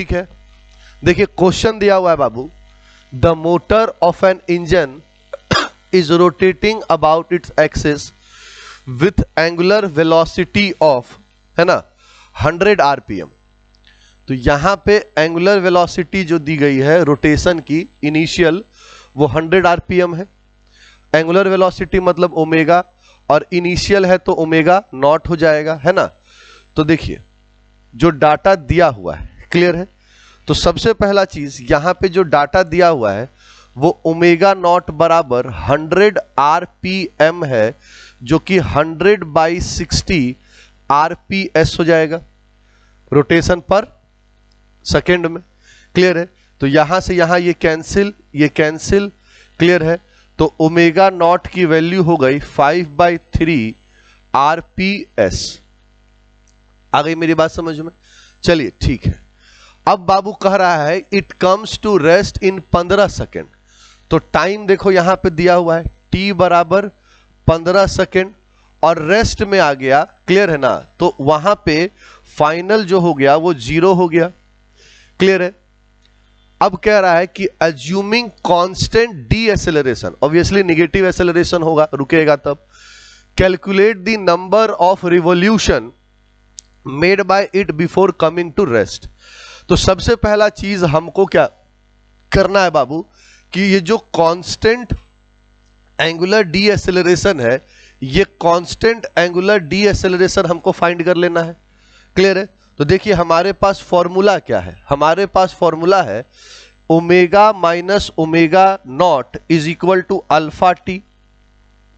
ठीक है। देखिए क्वेश्चन दिया हुआ है बाबू, the motor of an engine is rotating about its axis with angular velocity of, है ना, 100 आरपीएम। तो यहां पे एंगुलर वेलोसिटी जो दी गई है रोटेशन की इनिशियल, वो 100 आरपीएम है। एंगुलर वेलोसिटी मतलब ओमेगा, और इनिशियल है तो ओमेगा नॉट हो जाएगा, है ना। तो देखिए जो डाटा दिया हुआ है, क्लियर है, तो सबसे पहला चीज यहां पे जो डाटा दिया हुआ है वो ओमेगा नॉट बराबर 100 आरपीएम है, जो कि 100/60 आरपीएस हो जाएगा रोटेशन पर सेकेंड में, क्लियर है। तो यहां से यहां ये कैंसिल, क्लियर है। तो ओमेगा नॉट की वैल्यू हो गई 5/3 आरपीएस। आ गई मेरी बात समझ में? चलिए ठीक है। अब बाबू कह रहा है it comes to rest in 15 second. तो टाइम देखो यहां पे दिया हुआ है t बराबर 15 सेकेंड, और रेस्ट में आ गया, क्लियर है ना। तो वहां पे फाइनल जो हो गया वो 0 हो गया, क्लियर है। अब कह रहा है कि assuming constant deceleration, obviously negative acceleration होगा, रुकेगा तब, calculate the number of revolution made by it before coming to rest. तो सबसे पहला चीज हमको क्या करना है बाबू, कि ये जो कांस्टेंट एंगुलर डी एक्सेलरेशन है, ये कांस्टेंट एंगुलर डी एक्सेलरेशन हमको फाइंड कर लेना है, क्लियर है। तो देखिए हमारे पास फॉर्मूला क्या है, हमारे पास फॉर्मूला है omega minus omega naught is equal to alpha T,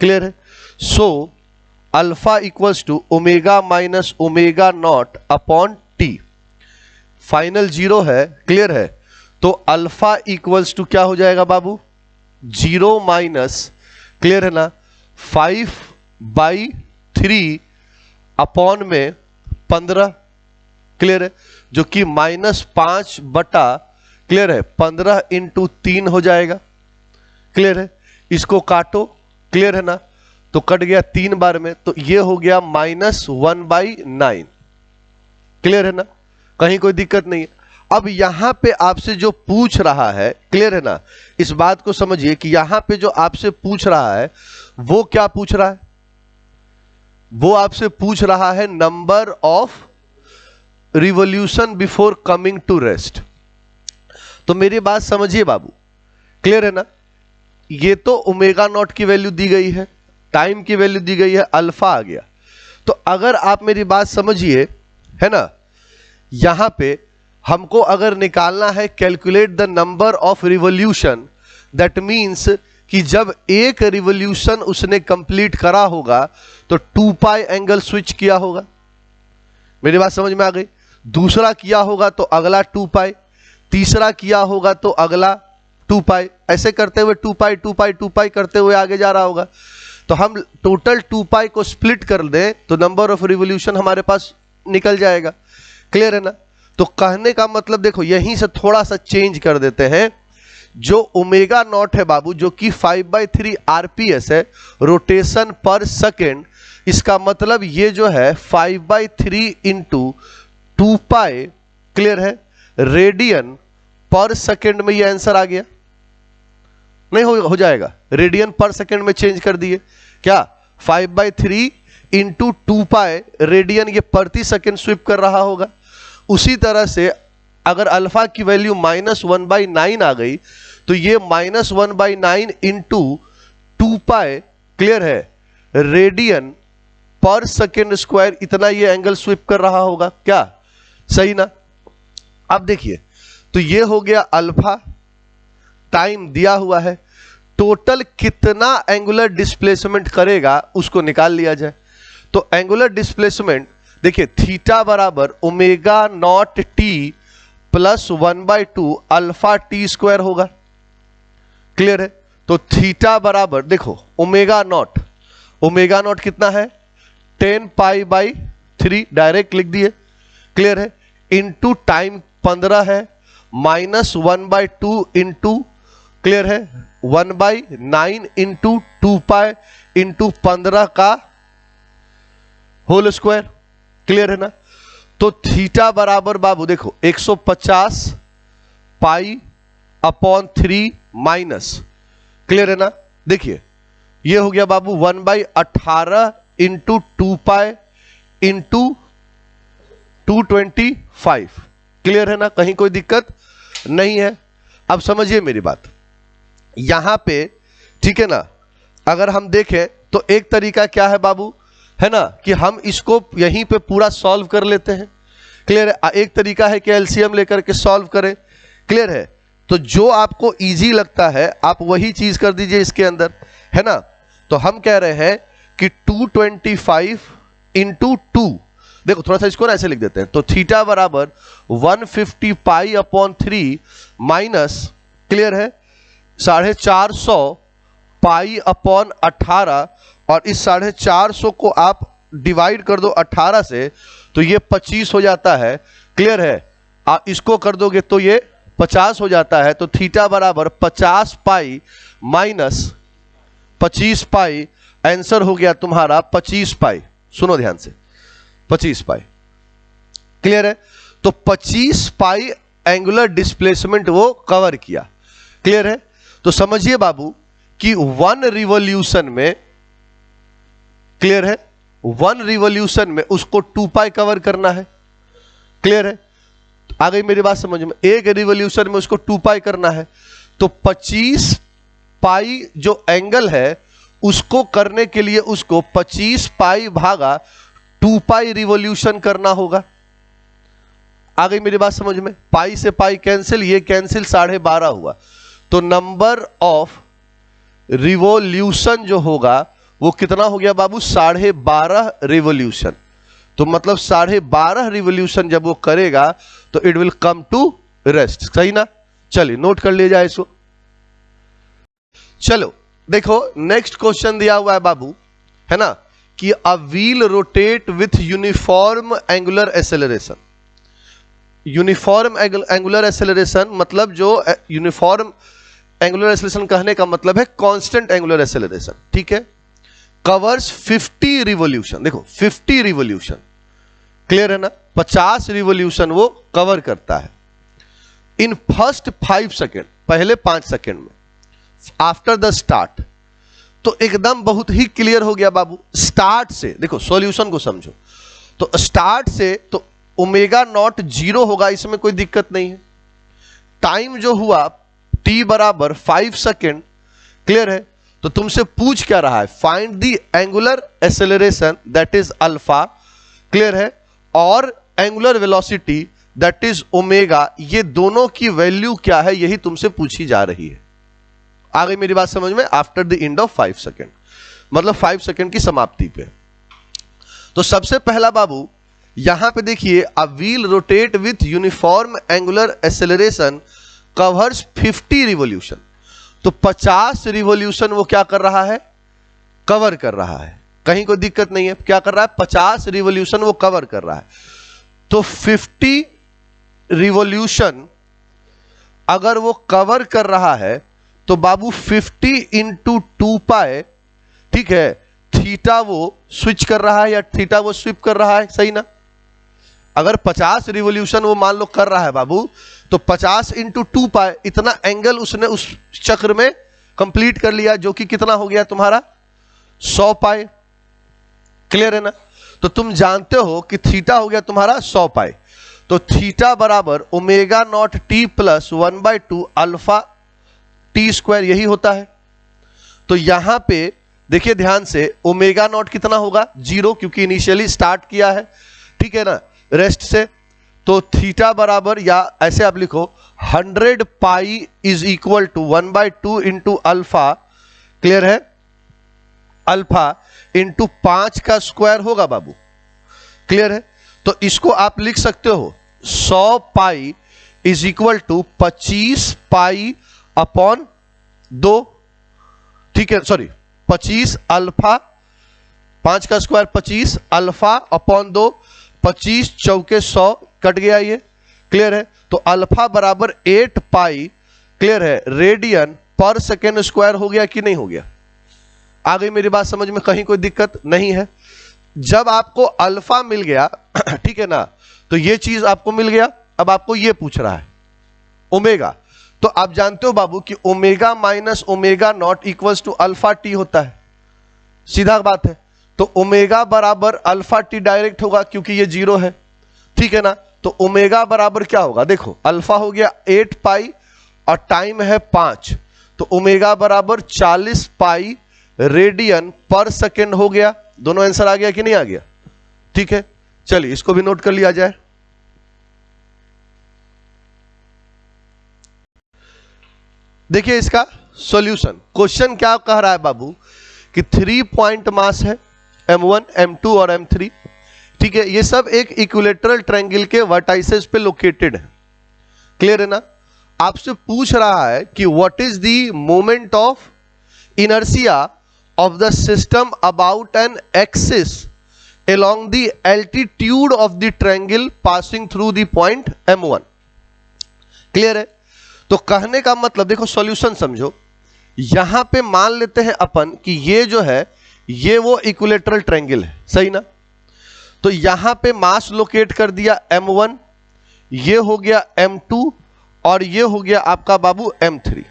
clear है। So alpha equals to omega minus omega naught upon T, final 0 है, क्लियर है। तो अल्फा इक्वल्स टू क्या हो जाएगा बाबू, 0 माइनस, क्लियर है ना, 5/3 अपॉन में 15, क्लियर है, जो कि -5 बटा, क्लियर है, 15 × 3 हो जाएगा, क्लियर है। इसको काटो, क्लियर है ना, तो कट गया 3 बार में, तो ये हो गया -1/9, क्लियर है ना, कहीं कोई दिक्कत नहीं है। अब यहां पे आपसे जो पूछ रहा है, क्लियर है ना, इस बात को समझिए कि यहां पे जो आपसे पूछ रहा है वो क्या पूछ रहा है, वो आपसे पूछ रहा है number of revolution before coming to rest. तो मेरी बात समझिए बाबू, क्लियर है ना, ये तो ओमेगा नॉट की वैल्यू दी गई है, टाइम की वैल्यू दी गई है, अल्फा आ गया। तो अगर आप मेरी बात समझिए, है ना, यहां पे हमको अगर निकालना है calculate the number of revolution, that means कि जब एक रिवॉल्यूशन उसने कंप्लीट करा होगा तो 2π एंगल स्विच किया होगा, मेरी बात समझ में आ गई। दूसरा किया होगा तो अगला 2π, तीसरा किया होगा तो अगला 2π, ऐसे करते हुए 2π करते हुए आगे जा रहा होगा। तो हम टोटल 2π को स्प्लिट कर दें तो नंबर ऑफ रिवॉल्यूशन हमारे पास निकल जाएगा, क्लियर है ना। तो कहने का मतलब देखो यहीं से थोड़ा सा चेंज कर देते हैं, जो ओमेगा नॉट है बाबू, जो कि 5/3 आरपीएस है रोटेशन पर सेकेंड, इसका मतलब ये जो है 5/3 × 2π, क्लियर है, रेडियन पर सेकेंड में ये आंसर आ गया, नहीं हो जाएगा, रेडियन पर सेकेंड में चेंज कर दिए क्या, 5/3 × 2π रेडियन, ये प्रति सेकेंड स्विप कर रहा होगा। उसी तरह से अगर अल्फा की वैल्यू -1/9 आ गई तो ये -1/9 × 2π, क्लियर है, रेडियन पर सेकेंड स्क्वायर, इतना ये एंगल स्विप कर रहा होगा, क्या सही ना। अब देखिए तो ये हो गया अल्फा, टाइम दिया हुआ है, टोटल कितना एंगुलर डिस्प्लेसमेंट करेगा उसको निकाल लिया जाए। तो एंगुलर डिस्प्लेसमेंट देखिए थीटा बराबर omega naught T plus 1/2 alpha T square होगा, क्लियर है। तो थीटा बराबर देखो ओमेगा नॉट कितना है, 10π/3, डायरेक्ट लिख दिए, क्लियर है, इंटू टाइम 15 है, -1/2 इंटू, क्लियर है, 1/9 इंटू 2π इंटू 15 का होल स्क्वायर, क्लियर है ना। तो थीटा बराबर बाबू देखो 150 पाई अपॉन 3 माइनस, क्लियर है ना। देखिए ये हो गया बाबू 1/18 इंटू 2 पाई इंटू 225, क्लियर है ना, कहीं कोई दिक्कत नहीं है। अब समझिए मेरी बात यहां पे, ठीक है ना। अगर हम देखें तो एक तरीका क्या है बाबू, है ना, कि हम इसको यहीं पे पूरा सॉल्व कर लेते हैं, क्लियर है। एक तरीका है कि एलसीएम लेकर के सॉल्व करें, क्लियर है। तो जो आपको इजी लगता है आप वही चीज कर दीजिए इसके अंदर, है ना। तो हम कह रहे हैं कि 225 इंटू 2, देखो थोड़ा सा इसको ना ऐसे लिख देते हैं, तो थीटा बराबर 150 पाई अपॉन 3 माइनस, क्लियर है, 450 पाई अपॉन 18, और इस 450 को आप डिवाइड कर दो 18 से तो ये 25 हो जाता है, क्लियर है। आप इसको कर दोगे तो ये 50 हो जाता है। तो थीटा बराबर 50 पाई माइनस 25 पाई, आंसर हो गया तुम्हारा 25 पाई। सुनो ध्यान से, 25 पाई, क्लियर है। तो 25 पाई एंगुलर डिस्प्लेसमेंट वो कवर किया, क्लियर है। तो समझिए बाबू कि 1 रिवॉल्यूशन में, क्लियर है, 1 रिवॉल्यूशन में उसको 2 पाई कवर करना है, क्लियर है। आ गई मेरी बात समझ में, एक रिवॉल्यूशन में उसको 2 पाई करना है। तो 25 पाई जो एंगल है उसको करने के लिए उसको 25 पाई भागा 2 पाई रिवॉल्यूशन करना होगा। आ गई मेरी बात समझ में, पाई से पाई कैंसिल, ये कैंसिल 12.5 हुआ। तो नंबर ऑफ रिवॉल्यूशन जो होगा वो कितना हो गया बाबू, 12.5 रिवॉल्यूशन। तो मतलब 12.5 रिवॉल्यूशन जब वो करेगा तो it will come to rest, सही ना। चलिए नोट कर लिया जाए इसको। चलो देखो नेक्स्ट क्वेश्चन दिया हुआ है बाबू, है ना, कि a wheel rotate with uniform angular acceleration. Uniform angular acceleration मतलब जो यूनिफॉर्म एंगुलर एक्सेलरेशन कहने का मतलब है कांस्टेंट एंगुलर एक्सेलरेशन, ठीक है। कवर्स 50 रिवॉल्यूशन, देखो 50 रिवॉल्यूशन, क्लियर है ना, 50 रिवॉल्यूशन वो कवर करता है इन फर्स्ट 5 सेकेंड, पहले 5 सेकेंड में, आफ्टर द स्टार्ट। तो एकदम बहुत ही क्लियर हो गया बाबू। स्टार्ट से देखो, सॉल्यूशन को समझो, तो स्टार्ट से तो ओमेगा नॉट 0 होगा, इसमें कोई दिक्कत नहीं है। टाइम जो हुआ t बराबर 5 सेकेंड, क्लियर है। तो तुमसे पूछ क्या रहा है, find the angular acceleration that is alpha, clear है, और angular velocity that is omega, ये दोनों की वैल्यू क्या है यही तुमसे पूछी जा रही है। आ गई मेरी बात समझ में, after the end of 5 second, मतलब 5 सेकेंड की समाप्ति पे। तो सबसे पहला बाबू यहां पे देखिए, a wheel rotate with uniform angular acceleration covers 50 revolution. तो 50 रिवॉल्यूशन वो क्या कर रहा है, कवर कर रहा है, कहीं कोई दिक्कत नहीं है। क्या कर रहा है, 50 रिवॉल्यूशन वो कवर कर रहा है। तो 50 रिवॉल्यूशन अगर वो कवर कर रहा है तो बाबू 50 इंटू 2 पाई, ठीक है, थीटा वो स्विच कर रहा है या थीटा वो स्विप कर रहा है, सही ना। अगर 50 रिवॉल्यूशन वो मान लो कर रहा है बाबू, तो 50 इंटू 2 पाई इतना एंगल उसने उस चक्र में कंप्लीट कर लिया, जो कि कितना हो गया तुम्हारा 100 पाई, क्लियर है ना। तो तुम जानते हो कि थीटा हो गया तुम्हारा 100 पाई। तो थीटा बराबर omega naught T plus 1/2 alpha T square, यही होता है। तो यहां पे देखिए ध्यान से, ओमेगा नॉट कितना होगा 0, क्योंकि इनिशियली स्टार्ट किया है, ठीक है ना, रेस्ट से। तो थीटा बराबर, या ऐसे आप लिखो 100 pi is equal to 1/2 into alpha, clear है, अल्फा इंटू 5 का स्क्वायर होगा बाबू, क्लियर है। तो इसको आप लिख सकते हो 100 pi is equal to 25 pi upon 2, ठीक है, सॉरी 25 अल्फा, 5 का स्क्वायर 25 अल्फा अपॉन 2, 25 चौके 100 कट गया ये, क्लियर है। तो अल्फा बराबर 8 पाई, क्लियर है, रेडियन पर सेकेंड स्क्वायर हो गया कि नहीं हो गया। आ गई मेरी बात समझ में, कहीं कोई दिक्कत नहीं है। जब आपको अल्फा मिल गया, ठीक है ना, तो ये चीज आपको मिल गया। अब आपको ये पूछ रहा है ओमेगा, तो आप जानते हो बाबू कि omega minus omega naught equals to alpha t होता है, सीधा बात है। तो ओमेगा बराबर अल्फा टी डायरेक्ट होगा क्योंकि ये 0 है, ठीक है ना। तो ओमेगा बराबर क्या होगा, देखो अल्फा हो गया 8 पाई और टाइम है 5, तो ओमेगा बराबर 40 पाई रेडियन पर सेकेंड हो गया। दोनों आंसर आ गया कि नहीं आ गया, ठीक है। चलिए इसको भी नोट कर लिया जाए। देखिए इसका सॉल्यूशन, क्वेश्चन क्या कह रहा है बाबू कि 3 पॉइंट मास है M1, M2 और M3, ठीक है। ये सब एक इक्विलेटरल ट्रायंगल के वर्टाइसेस पे लोकेटेड है, क्लियर है ना। आपसे पूछ रहा है कि what is the moment of inertia of the system about an axis along the altitude of the triangle passing through the point M1, clear है। तो कहने का मतलब देखो सॉल्यूशन समझो, यहां पे मान लेते हैं अपन कि ये जो है ये वो इक्विलेटरल ट्रायंगल है, सही ना। तो यहां पे मास लोकेट कर दिया M1, ये हो गया M2 और ये हो गया आपका बाबू M3,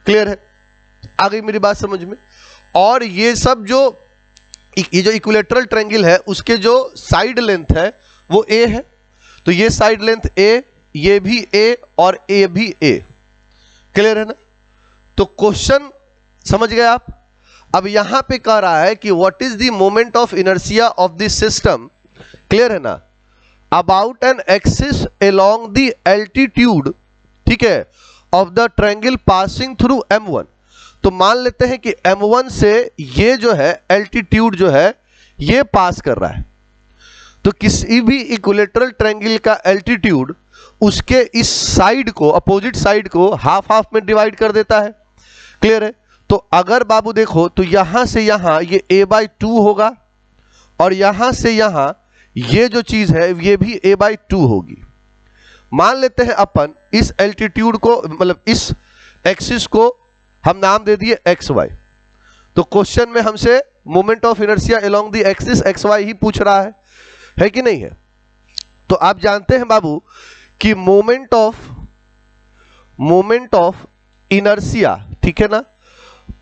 क्लियर है। आ गई मेरी बात समझ में। और ये सब जो इक्विलेटरल ट्रायंगल है उसके जो साइड लेंथ है वो A है, तो ये साइड लेंथ A, ये भी A और A भी A, क्लियर है ना। तो क्वेश्चन समझ गए आप। अब यहां पे कह रहा है कि what is the moment of inertia of this system, clear है ना, about an axis along the altitude, ठीक है, of the triangle passing through M1। तो मान लेते हैं कि M1 से ये जो है एल्टीट्यूड जो है ये पास कर रहा है। तो किसी भी इक्विलेटरल ट्रायंगल का एल्टीट्यूड उसके इस साइड को, अपोजिट साइड को हाफ हाफ में डिवाइड कर देता है, क्लियर है। तो अगर बाबू देखो तो यहां से यहां ये a/2 होगा और यहां से यहां ये जो चीज है ये भी a/2 होगी। मान लेते हैं अपन इस एल्टीट्यूड को, मतलब इस एक्सिस को हम नाम दे दिए XY। तो क्वेश्चन में हमसे moment of inertia along the axis XY ही पूछ रहा है कि नहीं है। तो आप जानते हैं बाबू कि मोमेंट ऑफ इनर्शिया, ठीक है ना,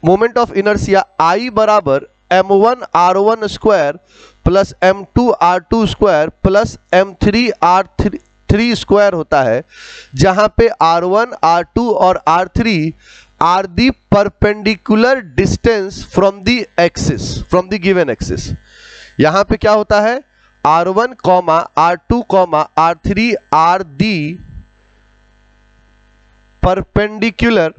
मोमेंट ऑफ इनर्शिया I बराबर m1 r1 square plus m2 r2 square plus m3 r3 square होता है, जहां पे r1 r2 और r3 are the perpendicular distance from the axis, from the given axis. यहां पे क्या होता है r1 comma r2 comma r3 are the perpendicular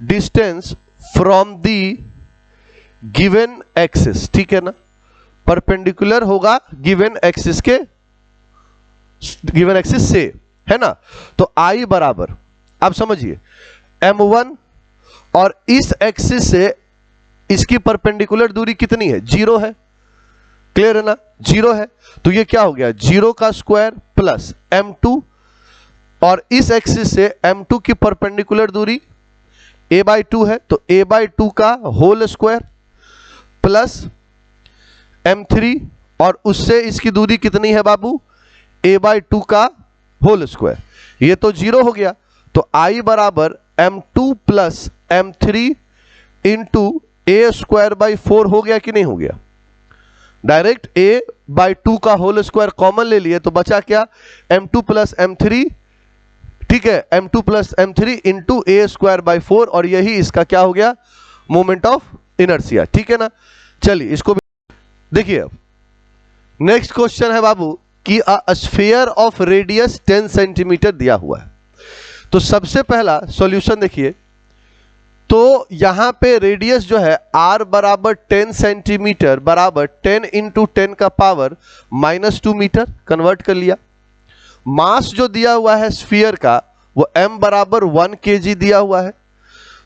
distance from the given axis, ठीक है ना। परपेंडिकुलर होगा गिवन एक्सिस से, है ना। तो I बराबर, आप समझिए M1 और इस एक्सिस से इसकी परपेंडिकुलर दूरी कितनी है, 0 है, क्लियर है ना, 0 है। तो ये क्या हो गया 0 का स्क्वायर प्लस M2 और इस एक्सिस से M2 की परपेंडिकुलर दूरी a/2 है, तो a/2 का होल स्क्वायर प्लस M3 और उससे इसकी दूरी कितनी है बाबू a/2 का होल स्क्वायर। ये तो 0 हो गया, तो I बराबर M2 plus M3 into a²/4 हो गया कि नहीं हो गया। डायरेक्ट a/2 का होल स्क्वायर कॉमन ले लिए तो बचा क्या M2 प्लस M3, ठीक है, M2 plus M3 into a²/4 और यही इसका क्या हो गया मोमेंट ऑफ इनर्शिया, ठीक है ना। चलिए इसको भी देखिए। अब नेक्स्ट क्वेश्चन है बाबू कि a sphere of radius 10 centimetre दिया हुआ है। तो सबसे पहला सॉल्यूशन देखिए, तो यहां पे रेडियस जो है r बराबर 10 सेंटीमीटर बराबर 10 इंटू 10 का पावर -2 मीटर कन्वर्ट कर लिया। मास जो दिया हुआ है स्फीयर का वो m बराबर 1 kg दिया हुआ है।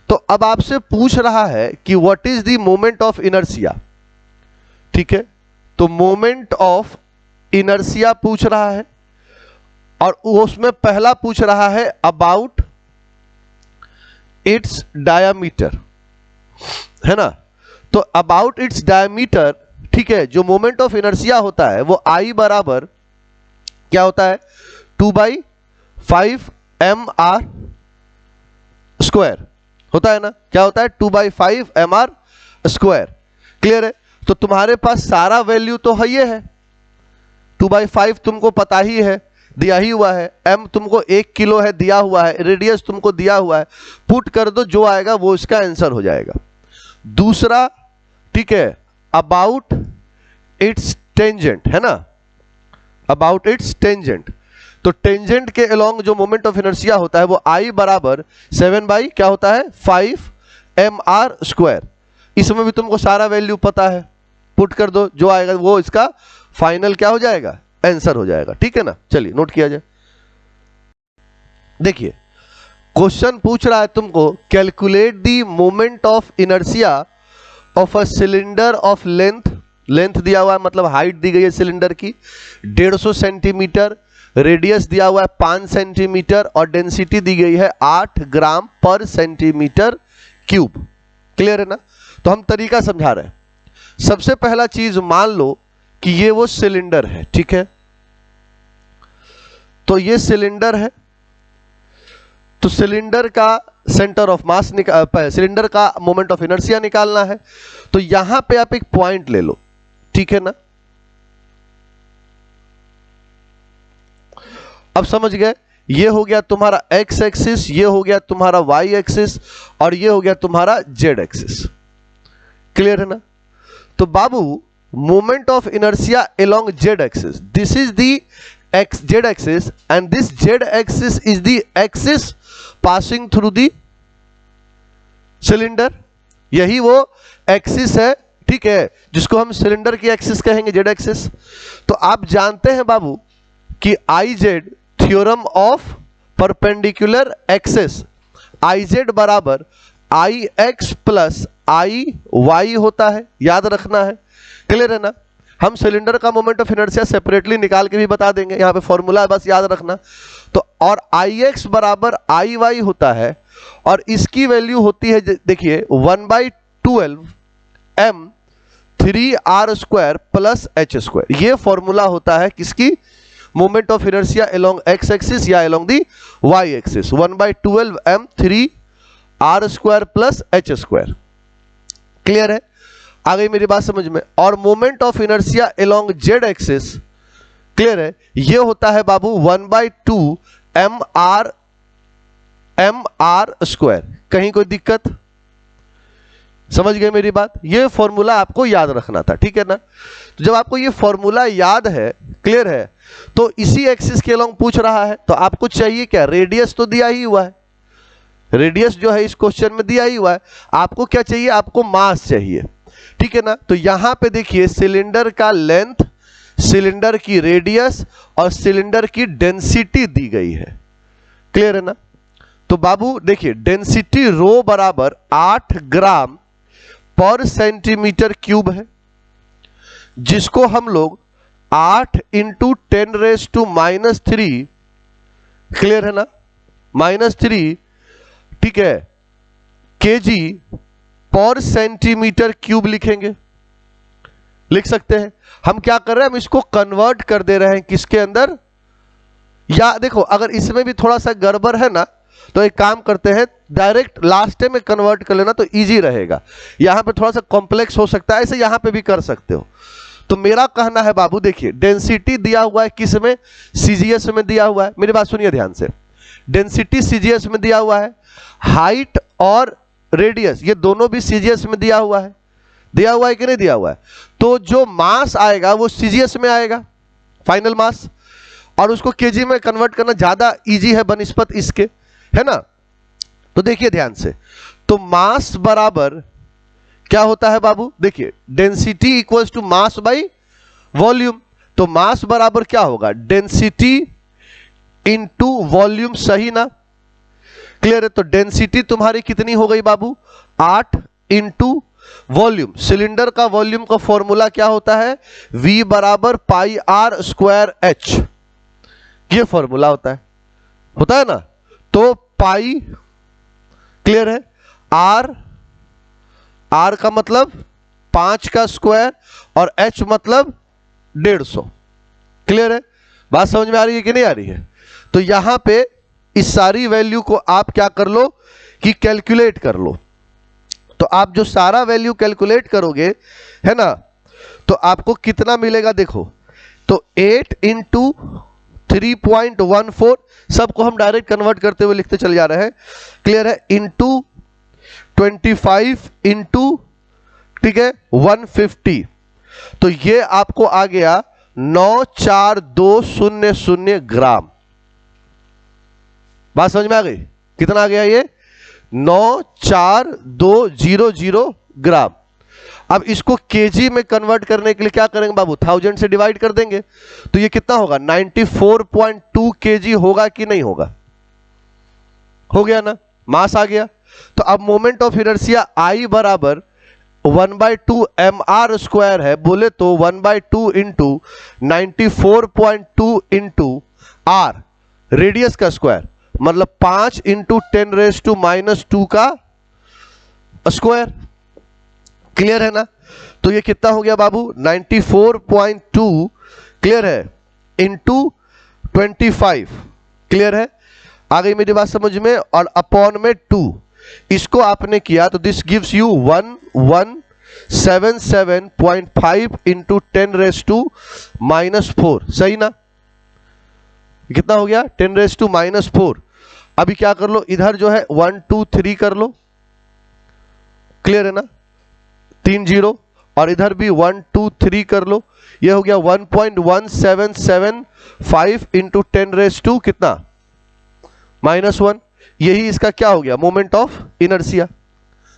तो अब आपसे पूछ रहा है कि what is the moment of inertia, ठीक है। तो मोमेंट ऑफ इनर्शिया पूछ रहा है और उसमें पहला पूछ रहा है अबाउट इट्स डायामीटर, है ना। तो अबाउट इट्स डायामीटर, ठीक है, जो मोमेंट ऑफ इनर्शिया होता है वो I बराबर क्या होता है 2/5 mr स्क्वायर होता है ना, क्या होता है 2/5 mr स्क्वायर। क्लियर है? तो तुम्हारे पास सारा वैल्यू तो है, ये है 2/5 तुमको पता ही है, दिया ही हुआ है, m तुमको 1 किलो है दिया हुआ है, रेडियस तुमको दिया हुआ है, पुट कर दो, जो आएगा वो इसका आंसर हो जाएगा। दूसरा, ठीक है, अबाउट इट्स टेंजेंट है ना, अबाउट इट्स टेंजेंट, तो टेंजेंट के अलोंग जो मोमेंट ऑफ इनर्शिया होता है वो I बराबर 7 क्या होता है 5 mr स्क्वायर। इसमें भी तुमको सारा वैल्यू पता है, पुट कर दो, जो आएगा वो इसका फाइनल क्या हो जाएगा, आंसर हो जाएगा। ठीक है ना, चलिए नोट किया जाए। देखिए क्वेश्चन पूछ रहा है तुमको, calculate the moment of inertia of a cylinder of length, length दिया हुआ है मतलब हाइट दी गई है सिलेंडर की 150 सेंटीमीटर, रेडियस दिया हुआ है 5 सेंटीमीटर और डेंसिटी दी गई है 8 ग्राम पर सेंटीमीटर क्यूब। क्लियर है ना? तो हम तरीका समझा रहे हैं। सबसे पहला चीज मान लो कि ये वो सिलेंडर है, ठीक है, तो ये सिलेंडर है, तो सिलेंडर का सेंटर ऑफ मास सिलेंडर का मोमेंट ऑफ इनर्शिया निकालना है, तो यहां पे आप एक पॉइंट ले लो, ठीक है ना। अब समझ गए, ये हो गया तुम्हारा एक्स एक्सिस, ये हो गया तुम्हारा वाई एक्सिस और ये हो गया तुम्हारा जेड एक्सिस। क्लियर है ना? तो बाबू moment of inertia along Z axis, this is the X Z axis and this Z axis is the axis passing through the cylinder, यही वो एक्सिस है, ठीक है, जिसको हम सिलेंडर की एक्सिस कहेंगे, जेड एक्सिस। तो आप जानते हैं बाबू कि I Z theorem of perpendicular axis, I Z बराबर आई एक्स प्लस आई वाई होता है, याद रखना है। क्लियर है ना? हम सिलेंडर का मोमेंट ऑफ इनर्शिया सेपरेटली निकाल के भी बता देंगे, यहां पे फॉर्मूला है, बस याद रखना। तो और आई एक्स बराबर आई वाई होता है और इसकी वैल्यू होती है, देखिए 1/12 m 3r square plus h square. ये फॉर्मूला होता है किसकी, moment of inertia along X axis या along the Y axis, 1/12 m 3r square plus h square. Clear है? आ गई मेरी बात समझ में? और moment of inertia along Z axis, clear है, ये होता है बाबू 1/2 mr स्क्वायर। कहीं कोई दिक्कत? समझ गए मेरी बात? ये फॉर्मूला आपको याद रखना था, ठीक है ना। तो जब आपको ये फॉर्मूला याद है, क्लियर है, तो इसी एक्सिस के अलोंग पूछ रहा है, तो आपको चाहिए क्या, रेडियस तो दिया ही हुआ है, रेडियस जो है इस क्वेश्चन में दिया ही हुआ है, आपको क्या चाहिए, आपको मास चाहिए, ठीक है ना। तो यहां पे देखिए सिलेंडर का लेंथ, सिलेंडर की रेडियस और सिलेंडर की डेंसिटी दी गई है। क्लियर है ना? तो बाबू देखिए डेंसिटी रो बराबर 8 ग्राम पर सेंटीमीटर क्यूब है, जिसको हम लोग 8 × 10⁻⁻3, क्लियर है ना, -3, ठीक है, kg पर सेंटीमीटर क्यूब लिखेंगे, लिख सकते हैं। हम क्या कर रहे हैं, हम इसको कन्वर्ट कर दे रहे हैं किसके अंदर, या देखो अगर इसमें भी थोड़ा सा गड़बड़ है ना, तो एक काम करते हैं, डायरेक्ट लास्ट में कन्वर्ट कर लेना तो इजी रहेगा, यहां पे थोड़ा सा कॉम्प्लेक्स हो सकता है, ऐसे यहां पे भी कर सकते हो। तो मेरा कहना है बाबू, देखिए डेंसिटी दिया हुआ है किस में, सीजीएस में दिया हुआ है, मेरी बात सुनिए ध्यान से, डेंसिटी सीजीएस में दिया हुआ है, हाइट और रेडियस ये दोनों भी सीजीएस में दिया हुआ है, दिया हुआ है कि नहीं दिया हुआ है। तो जो मास आएगा वो सीजीएस में आएगा, फाइनल मास, और उसको केजी में कन्वर्ट करना ज्यादा इजी है बनिस्पत इसके, है ना। तो देखिए ध्यान से, तो मास बराबर क्या होता है बाबू, देखिए density equals to mass by volume, तो मास बराबर क्या होगा, डेंसिटी इनटू वॉल्यूम, सही ना। क्लियर है? तो डेंसिटी तुम्हारी कितनी हो गई बाबू, 8 × वॉल्यूम, सिलेंडर का वॉल्यूम का फॉर्मूला क्या होता है, V बराबर πr²h, ये फॉर्मूला होता है ना। तो पाई, क्लियर है, R का मतलब 5 का स्क्वायर और h मतलब 150। क्लियर है? बात समझ में आ रही है कि नहीं आ रही है? तो यहां पे इस सारी वैल्यू को आप क्या कर लो कि कैलकुलेट कर लो। तो आप जो सारा वैल्यू कैलकुलेट करोगे है ना, तो आपको कितना मिलेगा देखो। तो 8 इंटू 3.14, सबको हम डायरेक्ट कन्वर्ट करते हुए लिखते चले जा रहे हैं। क्लियर है? इंटू 25 इंटू, ठीक है, 150, तो ये आपको आ गया 94200 ग्राम। बात समझ में आ गई? कितना आ गया ये? 94200 ग्राम। अब इसको केजी में कन्वर्ट करने के लिए क्या करेंगे बाबू? 1000 से डिवाइड कर देंगे, तो ये कितना होगा? 94.2 केजी होगा कि नहीं होगा? हो गया ना, मास आ गया। तो अब मोमेंट ऑफ इनर्शिया आई बराबर 1/2 mr स्क्वायर है, बोले तो 1/2 इंटू 94.2 इंटू r, रेडियस का स्क्वायर, मतलब 5 इंटू 10⁻⁻² का स्क्वायर। क्लियर है ना? तो ये कितना हो गया बाबू? 94.2, क्लियर है, इंटू 25। क्लियर है? आ गई मेरी बात समझ में? और अपॉन में 2, इसको आपने किया तो दिस गिव्स यू 1177.5 इंटू 10⁻⁻4। सही ना? कितना हो गया? 10⁻⁻4। अभी क्या कर लो, इधर जो है 1 2 3 कर लो। क्लियर है ना? 3 0, और इधर भी 1 2 3 कर लो। ये हो गया 1.1775 इंटू 10⁻⁻, कितना? -1। यही इसका क्या हो गया? Moment of inertia.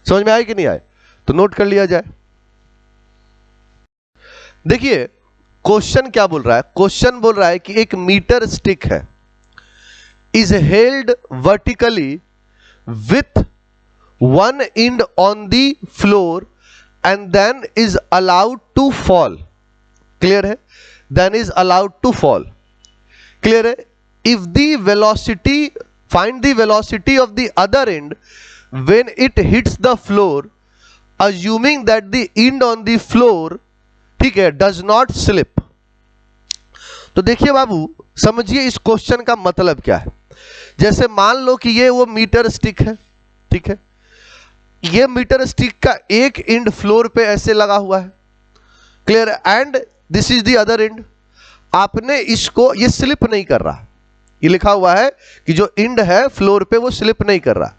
समझ में आए कि नहीं आए? तो नोट कर लिया जाए। देखिए क्वेश्चन क्या बोल रहा है। क्वेश्चन बोल रहा है कि एक मीटर स्टिक है, is held vertically with one end on the floor and then is allowed to fall. Clear है? Then is allowed to fall. Clear है? If the velocity, find the velocity of the other end when it hits the floor, assuming that the end on the floor, ठीक है, does not slip. तो देखिए बाबू, समझिए इस question का मतलब क्या है। जैसे मान लो कि ये वो मीटर स्टिक है, ठीक है, ये मीटर स्टिक का एक एंड फ्लोर पे ऐसे लगा हुआ है। Clear? And this is the other and. आपने इसको, ये स्लिप नहीं कर रहा, ये लिखा हुआ है कि जो एंड है फ्लोर पे वो स्लिप नहीं कर रहा।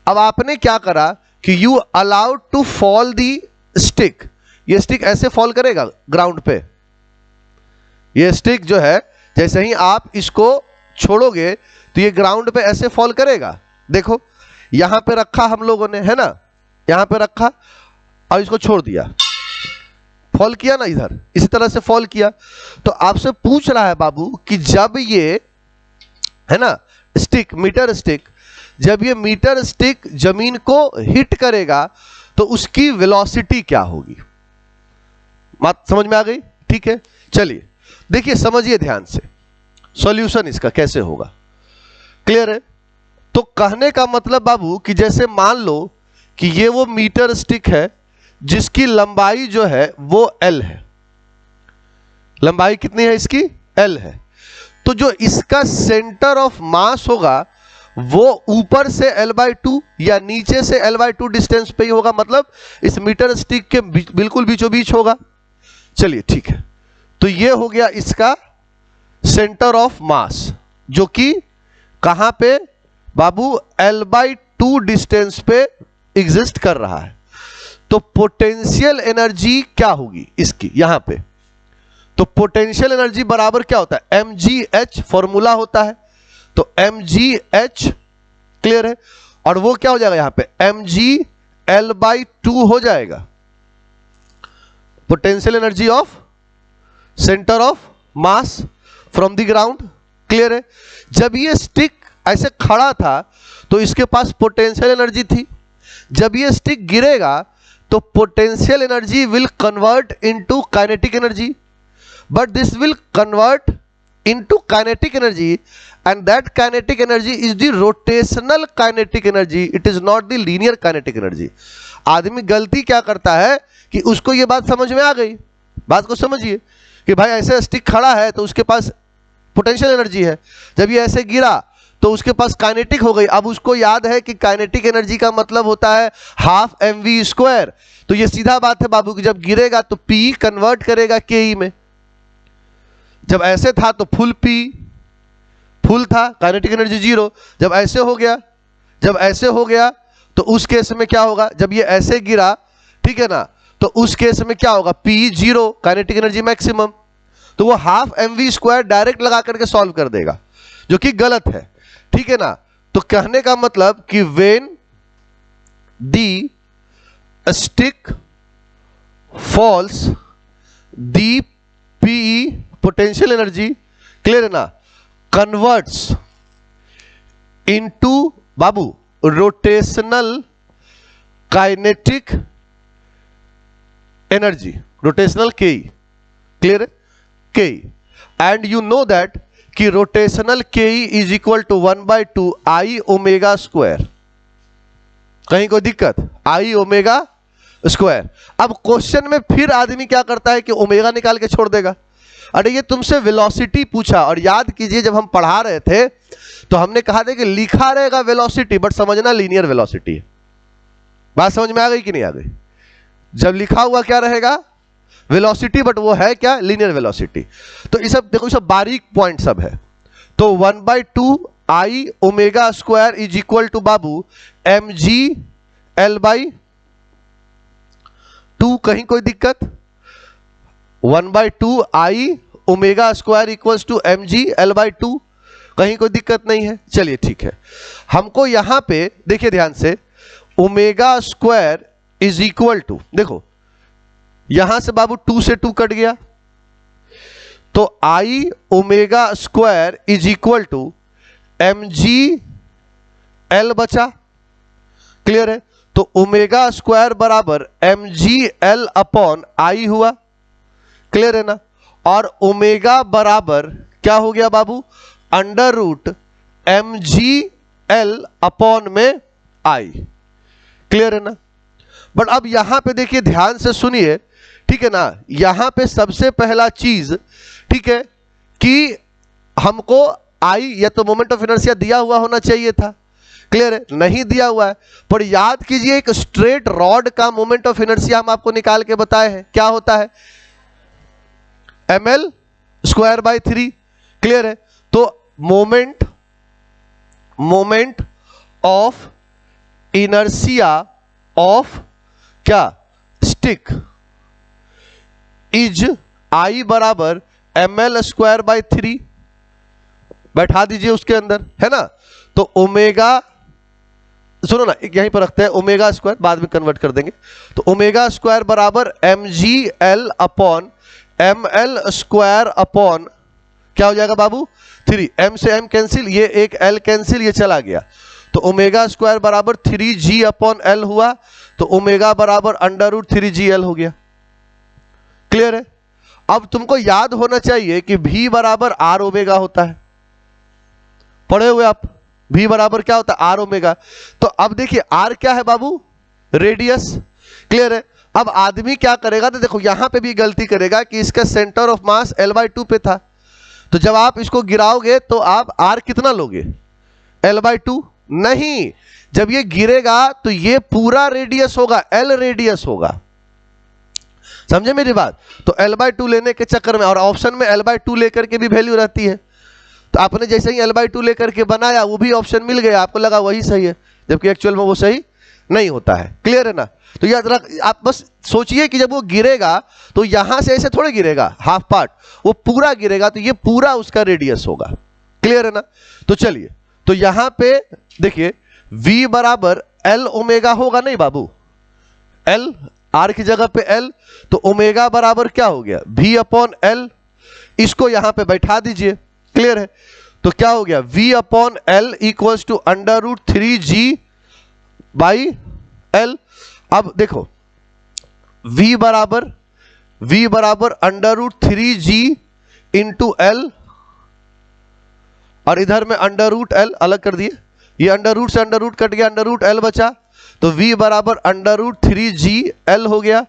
अब आपने क्या करा कि you allowed to fall the stick. ये स्टिक ऐसे फॉल करेगा ग्राउंड पे। ये स्टिक जो है, जैसे ही आप इसको छोड़ोगे तो ये ग्राउंड पे ऐसे फॉल करेगा। देखो यहां पे रखा हम लोगों ने, है ना, यहां पे रखा और इसको छोड़ दिया, फॉल किया ना, इधर इसी तरह से फॉल किया। तो आपसे पूछ रहा है बाबू कि जब ये, है ना, स्टिक, मीटर स्टिक, जब ये मीटर स्टिक जमीन को हिट करेगा तो उसकी वेलोसिटी क्या होगी। बात समझ में आ गई? ठीक है, चलिए देखिए, समझिए ध्यान से सॉल्यूशन इसका कैसे होगा। क्लियर है? तो कहने का मतलब बाबू कि जैसे मान लो कि ये वो मीटर स्टिक है जिसकी लंबाई जो है वो L है। लंबाई कितनी है इसकी? L है। तो जो इसका सेंटर ऑफ मास होगा वो ऊपर से L/2 या नीचे से L/2 डिस्टेंस पे ही होगा, मतलब इस मीटर स्टिक के बिल्कुल बीचों बीच होगा। चलिए ठीक है, तो ये हो गया इसका सेंटर ऑफ मास, जो कि कहां पे बाबू? L/2 डिस्टेंस पे एग्जिस्ट कर रहा है। तो पोटेंशियल एनर्जी क्या होगी इसकी यहां पे? तो पोटेंशियल एनर्जी बराबर क्या होता है? mgh फॉर्मूला होता है। तो mgh, क्लियर है, और वो क्या हो जाएगा यहां पे? mg L/2 हो जाएगा, potential energy of centre of mass from the ground. Clear है? जब ये स्टिक ऐसे खड़ा था तो इसके पास पोटेंशियल एनर्जी थी। जब ये स्टिक गिरेगा तो potential energy will convert into kinetic energy, but this will convert into kinetic energy and that kinetic energy is the rotational kinetic energy, it is not the linear kinetic energy. आदमी गलती क्या करता है कि उसको ये बात समझ में आ गई। बात को समझिए कि भाई ऐसे स्टिक खड़ा है तो उसके पास पोटेंशियल एनर्जी है, जब ये ऐसे गिरा तो उसके पास काइनेटिक हो गई। अब उसको याद है कि काइनेटिक एनर्जी का मतलब होता है हाफ mv²। तो ये सीधा बात है बाबू कि जब गिरेगा तो P कन्वर्ट करेगा ke में। जब ऐसे था तो फुल P फुल था, काइनेटिक एनर्जी 0। जब ऐसे हो गया तो उस केस में क्या होगा, जब ये ऐसे गिरा, ठीक है ना, तो उस केस में क्या होगा, P 0, काइनेटिक एनर्जी मैक्सिमम। तो वो हाफ mv² डायरेक्ट लगा करके सॉल्व कर देगा, जो कि गलत है, ठीक है ना। तो कहने का मतलब कि when the stick falls the PE potential energy, clear है ना, कन्वर्ट्स इनटू बाबू rotational kinetic energy, rotational K, clear है, K. And you know that कि rotational K is equal to 1/2 I ω²। कहीं कोई दिक्कत, I ω²। अब क्वेश्चन में फिर आदमी क्या करता है कि ओमेगा निकाल के छोड़ देगा। अरे ये तुमसे वेलोसिटी पूछा, और याद कीजिए जब हम पढ़ा रहे थे तो हमने कहा था कि लिखा रहेगा वेलोसिटी, बट समझना लीनियर वेलोसिटी है। बात समझ में आ गई कि नहीं आ गई? जब लिखा हुआ क्या रहेगा, वेलोसिटी, बट वो है क्या, लीनियर वेलोसिटी। तो ये सब देखो, सब बारीक पॉइंट सब है। तो 1/2 I ω² इज इक्वल टू बाबू mg L/2। कहीं कोई दिक्कत, 1/2 I ω² equals to mg L/2, कहीं कोई दिक्कत नहीं है। चलिए ठीक है, हमको यहां पे देखिए ध्यान से, ω² इज इक्वल टू, देखो यहां से बाबू 2 से 2 कट गया, तो I ω² is equal to mg L बचा, क्लियर है। तो ω² बराबर mg L अपॉन I हुआ, क्लियर है ना। और ओमेगा बराबर क्या हो गया बाबू, √mg L अपॉन में I, क्लियर है ना। बट अब यहां पे देखिए ध्यान से सुनिए, ठीक है ना। यहां पे सबसे पहला चीज, ठीक है, कि हमको I या तो मोमेंट ऑफ इनर्शिया दिया हुआ होना चाहिए था, क्लियर है, नहीं दिया हुआ है। पर याद कीजिए एक स्ट्रेट रॉड का मोमेंट ऑफ इनर्शिया हम आपको निकाल के बताए हैं, क्या होता है, ml²/3, क्लियर है। तो मोमेंट ऑफ इनर्शिया ऑफ क्या, स्टिक इज I बराबर ml²/3, बैठा दीजिए उसके अंदर, है ना। तो ओमेगा, सुनो ना, यहीं पर रखते हैं, ω², बाद में कन्वर्ट कर देंगे। तो ω² बराबर mg L upon ml² upon क्या हो जाएगा बाबू, 3। m से m कैंसिल, ये एक l कैंसिल, ये चला गया। तो ω² बराबर 3g अपॉन l हुआ, तो ओमेगा बराबर √3gl हो गया, क्लियर है। अब तुमको याद होना चाहिए कि v बराबर r ओमेगा होता है, पढ़े हुए आप, v बराबर क्या होता है, r ओमेगा। तो अब देखिए r क्या है बाबू, रेडियस, क्लियर है। अब आदमी क्या करेगा, तो देखो यहां पे भी गलती करेगा कि इसका सेंटर ऑफ मास L/2 पे था, तो जब आप इसको गिराओगे तो आप r कितना लोगे, L/2 नहीं, जब ये गिरेगा तो ये पूरा रेडियस होगा, L रेडियस होगा, समझे मेरी बात। तो L/2 लेने के चक्कर में, और ऑप्शन में L/2 लेकर के भी वैल्यू रहती है, तो आपने जैसे ही L/2 लेकर के बनाया वो भी ऑप्शन मिल गया, आपको लगा वही सही है, जबकि एक्चुअल में वो सही नहीं होता है, क्लियर है ना। तो याद रख, आप बस सोचिए कि जब वो गिरेगा तो यहां से ऐसे थोड़े गिरेगा हाफ पार्ट, वो पूरा गिरेगा, तो ये पूरा उसका रेडियस होगा, क्लियर है ना। तो चलिए, तो यहां पे देखिए v बराबर L ओमेगा होगा, नहीं बाबू, L r की जगह पे L, तो ओमेगा बराबर क्या हो गया, v अपॉन L, इसको यहां पे बैठा दीजिए, क्लियर है। तो क्या हो गया, v upon L equals to √3g by L। अब देखो v बराबर √3g इंटू L, और इधर में √L अलग कर दिए, ये अंडर से अंडर कट गया, √L बचा, तो v बराबर √3g L हो गया।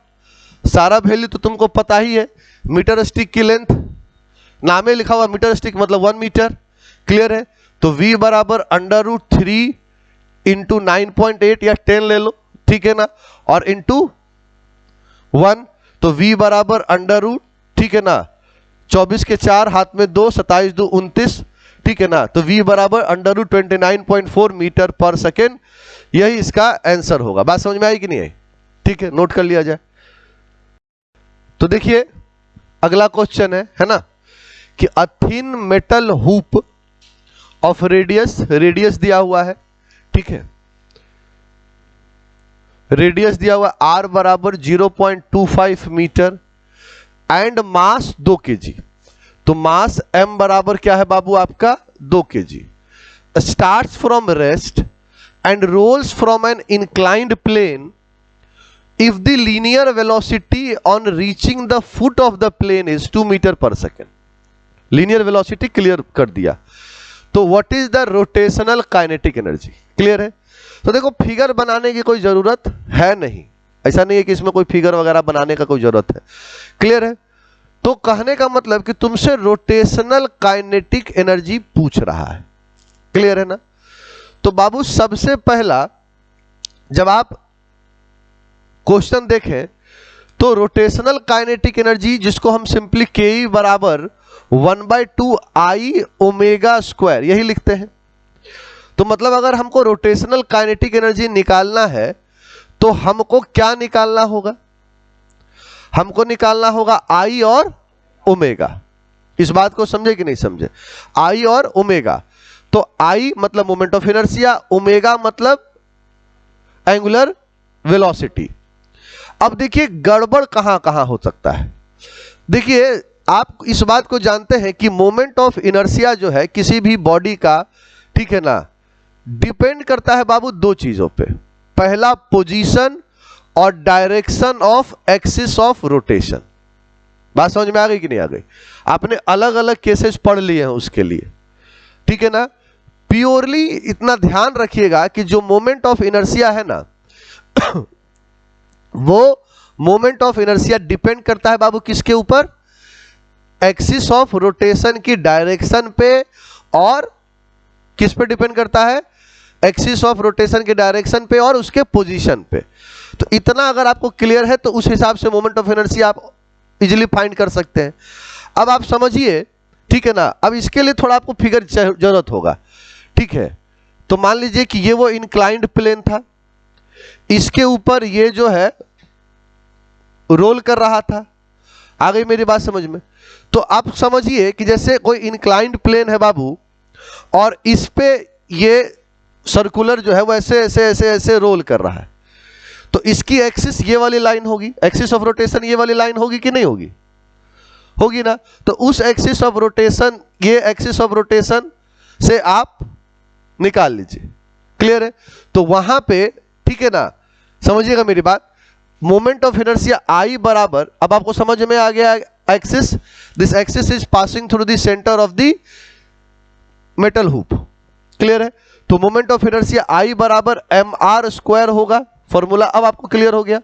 सारा वैल्यू तो तुमको पता ही है, मीटर स्टिक की लेंथ, नाम में लिखा हुआ मीटर स्टिक मतलब 1 मीटर, क्लियर है। तो v बराबर √3 इंटू 9.8 या 10 ले लो, ठीक है ना, और इंटू 1, तो v बराबर √, ठीक है ना, 24 के 4 हाथ में 2, 27 2 29, ठीक है ना, तो v बराबर √29.4 मीटर पर सेकेंड, यही इसका आंसर होगा। बात समझ में आई कि नहीं आई? ठीक है, नोट कर लिया जाए। तो देखिए अगला क्वेश्चन है ना, कि a thin metal hoop of radius दिया हुआ है, ठीक है, रेडियस दिया हुआ r बराबर 0.25 मीटर एंड मास 2 kg। तो मास m बराबर क्या है बाबू आपका 2 kg। Starts from rest and rolls from an inclined plane if the linear velocity on reaching the foot of the plane is 2 metre पर सेकेंड। लीनियर वेलोसिटी क्लियर कर दिया, तो what is the rotational kinetic energy, clear है। तो देखो figure बनाने की कोई जरूरत है नहीं, ऐसा नहीं है कि इसमें कोई फिगर वगैरह बनाने का कोई जरूरत है, क्लियर है। तो कहने का मतलब कि तुमसे रोटेशनल काइनेटिक एनर्जी पूछ रहा है, क्लियर है ना। तो बाबू सबसे पहला जब आप क्वेश्चन देखें तो रोटेशनल काइनेटिक एनर्जी जिसको हम सिंपली के ई बराबर 1/2 आई ओमेगा स्क्वायर यही लिखते हैं। तो मतलब अगर हमको रोटेशनल काइनेटिक एनर्जी निकालना है तो हमको क्या निकालना होगा, हमको निकालना होगा आई और ओमेगा। इस बात को समझे कि नहीं समझे, आई और ओमेगा। तो आई मतलब मोमेंट ऑफ इनर्शिया, ओमेगा मतलब एंगुलर वेलोसिटी। अब देखिए गड़बड़ कहां कहां हो सकता है। देखिए आप इस बात को जानते हैं कि मोमेंट ऑफ इनर्शिया जो है किसी भी बॉडी का, ठीक है ना, डिपेंड करता है बाबू दो चीजों पे, पहला पोजीशन और direction of axis of rotation. बात समझ में आ गई कि नहीं आ गई? आपने अलग अलग केसेस पढ़ लिए हैं उसके लिए, ठीक है ना। प्योरली इतना ध्यान रखिएगा कि जो मोमेंट ऑफ इनर्शिया है ना वो मोमेंट ऑफ इनर्शिया डिपेंड करता है बाबू किसके ऊपर, एक्सिस ऑफ रोटेशन की डायरेक्शन पे, और किस पे डिपेंड करता है, एक्सिस ऑफ रोटेशन की डायरेक्शन पे और उसके पोजीशन पे। तो इतना अगर आपको क्लियर है तो उस हिसाब से मोमेंट ऑफ इनर्शिया आप इजीली फाइंड कर सकते हैं। अब आप समझिए, ठीक है ना। अब इसके लिए थोड़ा आपको फिगर जरूरत होगा, ठीक है। तो मान लीजिए कि ये वो इंक्लाइंड प्लेन था, इसके ऊपर ये जो है रोल कर रहा था। आ गई मेरी बात समझ में? तो आप समझिए कि जैसे कोई इंक्लाइंड प्लेन है बाबू, और इस पे ये सर्कुलर जो है वो ऐसे ऐसे ऐसे ऐसे रोल कर रहा है, तो इसकी एक्सिस ये वाली लाइन होगी, एक्सिस ऑफ रोटेशन ये वाली लाइन होगी कि नहीं होगी? होगी ना। तो उस एक्सिस ऑफ रोटेशन, ये एक्सिस ऑफ रोटेशन से आप निकाल लीजिए, क्लियर है। तो वहां पे, ठीक है ना, समझिएगा मेरी बात, मोमेंट ऑफ इनर्शिया आई बराबर, अब आपको समझ में आ गया, axis, this axis is passing through the centre of the metal hoop, clear है। तो मोमेंट ऑफ इनर्शिया आई बराबर mr स्क्वायर होगा, फॉर्मूला अब आपको क्लियर हो गया,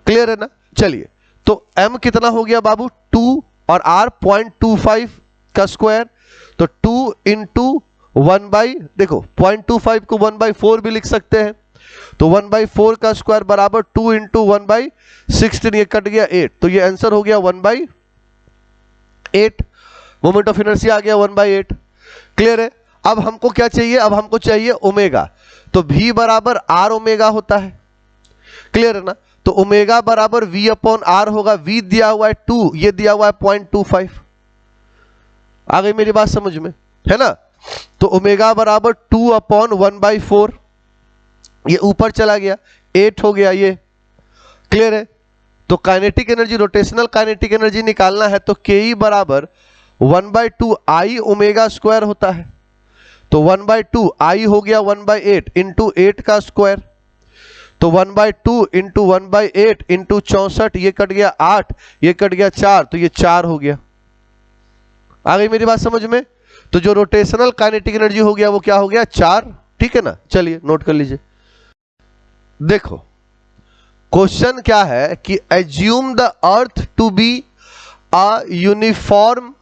क्लियर है ना। चलिए, तो m कितना हो गया बाबू 2 और r 0.25 का स्क्वायर, तो 2 इंटू 1 बाई, देखो 0.25 को 1/4 भी लिख सकते हैं, तो 1/4 का स्क्वायर बराबर 2 इंटू 1/16, ये कट गया 8, तो ये आंसर हो गया 1/8। मोमेंट ऑफ इनर्शिया आ गया 1/8, क्लियर है। अब हमको क्या चाहिए, अब हमको चाहिए ओमेगा, तो v बराबर r ओमेगा होता है, क्लियर है ना। तो ओमेगा बराबर v अपॉन r होगा, v दिया हुआ है 2, ये दिया हुआ है 0.25। आ गई मेरी बात समझ में, है ना। तो ओमेगा बराबर 2 अपॉन 1/4, ये ऊपर चला गया, 8 हो गया ये, क्लियर है। तो kinetic energy, rotational kinetic energy निकालना है तो के ई बराबर 1/2 आई ओमेगा स्क्वायर होता है, तो 1/2 आई हो गया 1/8 इंटू 8 का स्क्वायर, तो 1/2 इंटू 1/8 इंटू 64, ये कट गया 8, ये कट गया 4, तो ये 4 हो गया। आ गई मेरी बात समझ में? तो जो रोटेशनल काइनेटिक एनर्जी हो गया वो क्या हो गया 4, ठीक है ना। चलिए नोट कर लीजिए, देखो क्वेश्चन क्या है कि assume the earth to be a uniform,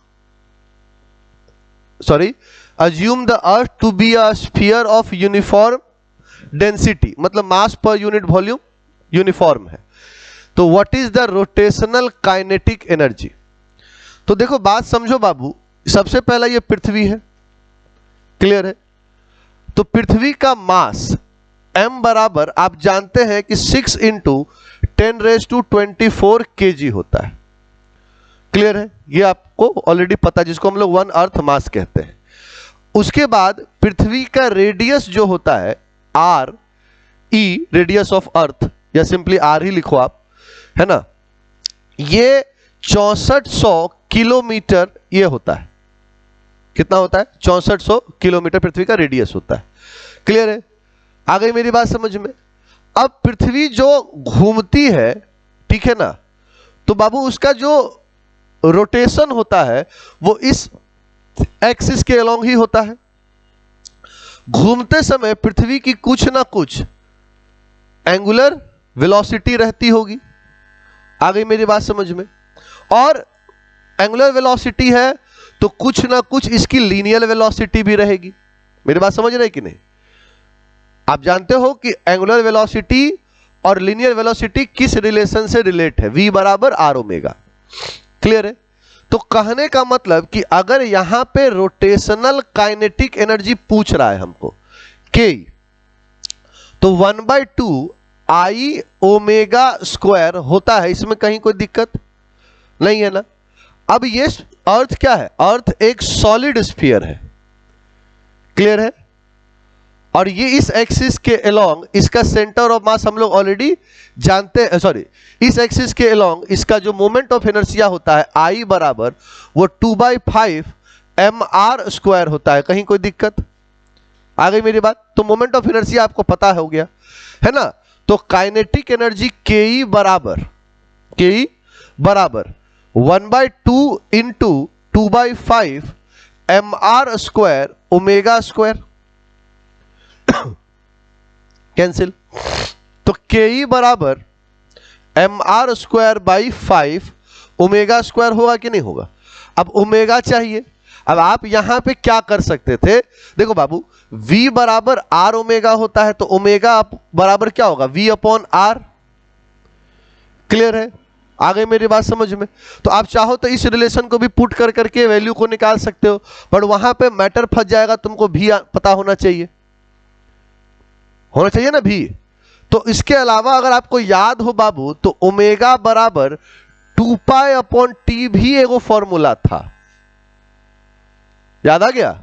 assume the earth to be a sphere of uniform density, मतलब मास पर यूनिट वॉल्यूम यूनिफॉर्म है। तो what is the rotational kinetic energy? तो देखो बात समझो बाबू, सबसे पहला ये पृथ्वी है, क्लियर है? तो पृथ्वी का मास m बराबर आप जानते हैं कि 6 इंटू 10⁻24 kg होता है, क्लियर है? ये आपको ऑलरेडी पता है, जिसको हम लोग 1 अर्थ मास कहते हैं। उसके बाद पृथ्वी का रेडियस जो होता है r e, radius of earth, या सिंपली r ही लिखो आप, है ना, ये 6400 किलोमीटर ये होता है। कितना होता है? 6400 किलोमीटर पृथ्वी का रेडियस होता है, क्लियर है? आ गई मेरी बात समझ में? अब पृथ्वी जो घूमती है, ठीक है ना, तो बाबू उसका जो रोटेशन होता है वो इस एक्सिस के अलोंग ही होता है। घूमते समय पृथ्वी की कुछ ना कुछ एंगुलर वेलोसिटी रहती होगी। आ गई मेरी बात समझ में? और एंगुलर वेलोसिटी है तो कुछ ना कुछ इसकी लीनियर वेलोसिटी भी रहेगी। मेरी बात समझ रहे कि नहीं? आप जानते हो कि एंगुलर वेलोसिटी और लीनियर वेलोसिटी किस रिलेशन से रिलेट है? v बराबर r ओमेगा, क्लियर है? तो कहने का मतलब कि अगर यहां पे रोटेशनल काइनेटिक एनर्जी पूछ रहा है हमको k, तो 1/2 I ओमेगा स्क्वायर होता है, इसमें कहीं कोई दिक्कत नहीं है ना? अब ये अर्थ क्या है? अर्थ एक सॉलिड स्फीयर है, क्लियर है? और ये इस एक्सिस के अलोंग इसका सेंटर ऑफ मास हम लोग ऑलरेडी जानते हैं, इस एक्सिस के अलोंग इसका जो मोमेंट ऑफ इनर्शिया होता है I बराबर वो 2/5 mr स्क्वायर होता है। कहीं कोई दिक्कत? आ गई मेरी बात? तो मोमेंट ऑफ इनर्शिया आपको पता हो गया है ना? तो काइनेटिक एनर्जी ke बराबर 1/2 into 2/5 mr square omega square, cancel. तो ke बराबर mr square by 5 omega square होगा कि नहीं होगा? अब ओमेगा चाहिए। अब आप यहां पे क्या कर सकते थे? देखो बाबू, v बराबर r ओमेगा होता है, तो ओमेगा बराबर क्या होगा? v अपॉन r, क्लियर है? आ गई मेरी बात समझ में? तो आप चाहो तो इस रिलेशन को भी पुट कर करके वैल्यू को निकाल सकते हो, बट वहां पे मैटर फंस जाएगा, तुमको भी पता होना चाहिए ना भी। तो इसके अलावा अगर आपको याद हो बाबू, तो ओमेगा बराबर 2 अपॉन टी भी एगो फॉर्मूला था, याद आ गया?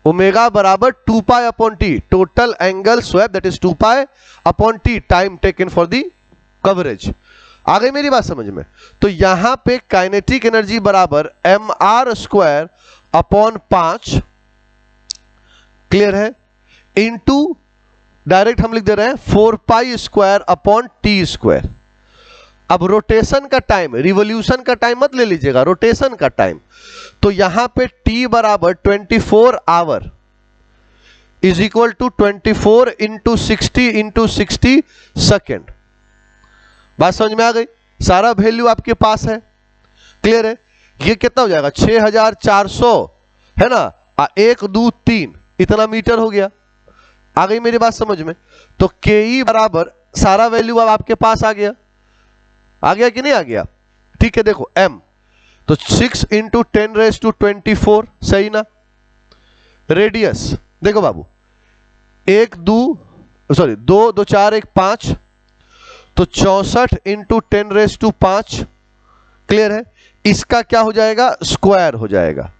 ओमेगा बराबर 2 upon T, total angle swept, that is 2 upon T, time taken for the coverage. आ गई मेरी बात समझ में? तो यहां पे काइनेटिक एनर्जी बराबर mr स्क्वायर अपॉन 5, क्लियर है, इनटू डायरेक्ट हम लिख दे रहे हैं 4 स्क्वायर अपॉन टी स्क्वायर। अब रोटेशन का टाइम, रिवॉल्यूशन का टाइम मत ले लीजिएगा, रोटेशन का टाइम। तो यहां पे t बराबर 24 hour is equal to 24 into 60 second. बात समझ में आ गई? सारा वैल्यू आपके पास है, क्लियर है? ये कितना हो जाएगा? 6400 है ना, 1 2 3 इतना मीटर हो गया। आ गई मेरी बात समझ में? तो ke बराबर सारा वैल्यू अब आपके पास आ गया कि नहीं आ गया? ठीक है, देखो m, तो 6 इंटू 10⁻24, सही ना? रेडियस देखो बाबू, 2 2 4 1 5, तो 64 इंटू 10⁻5, क्लियर है? इसका क्या हो जाएगा? स्क्वायर हो जाएगा,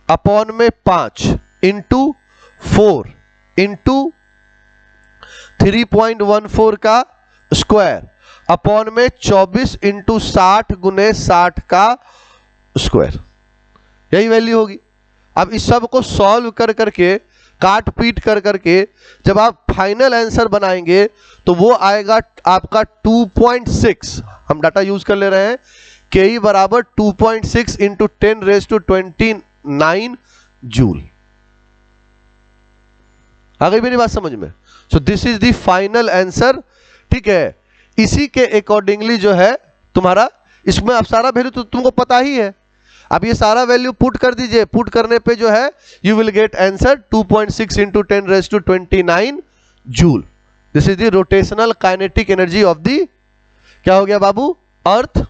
अपॉन में 5 इंटू 4 इंटू 3.14 का स्क्वायर, अपॉन में 24 इंटू 60 गुने 60 का स्क्वायर। यही वैल्यू होगी। अब इस सब को सॉल्व कर करके, काट पीट कर करके जब आप फाइनल आंसर बनाएंगे तो वो आएगा आपका 2.6। हम डाटा यूज कर ले रहे हैं, ke बराबर 2.6 इंटू 10⁻29 जूल। आ गई मेरी बात समझ में? So this is the final answer, ठीक है? इसी के अकॉर्डिंगली जो है तुम्हारा, इसमें अब सारा वैल्यू तो तुमको पता ही है, अब ये सारा वैल्यू पुट कर दीजिए, पुट करने पे जो है you will get answer 2.6 into 10⁻29 joule. This is the rotational kinetic energy of the, क्या हो गया बाबू, अर्थ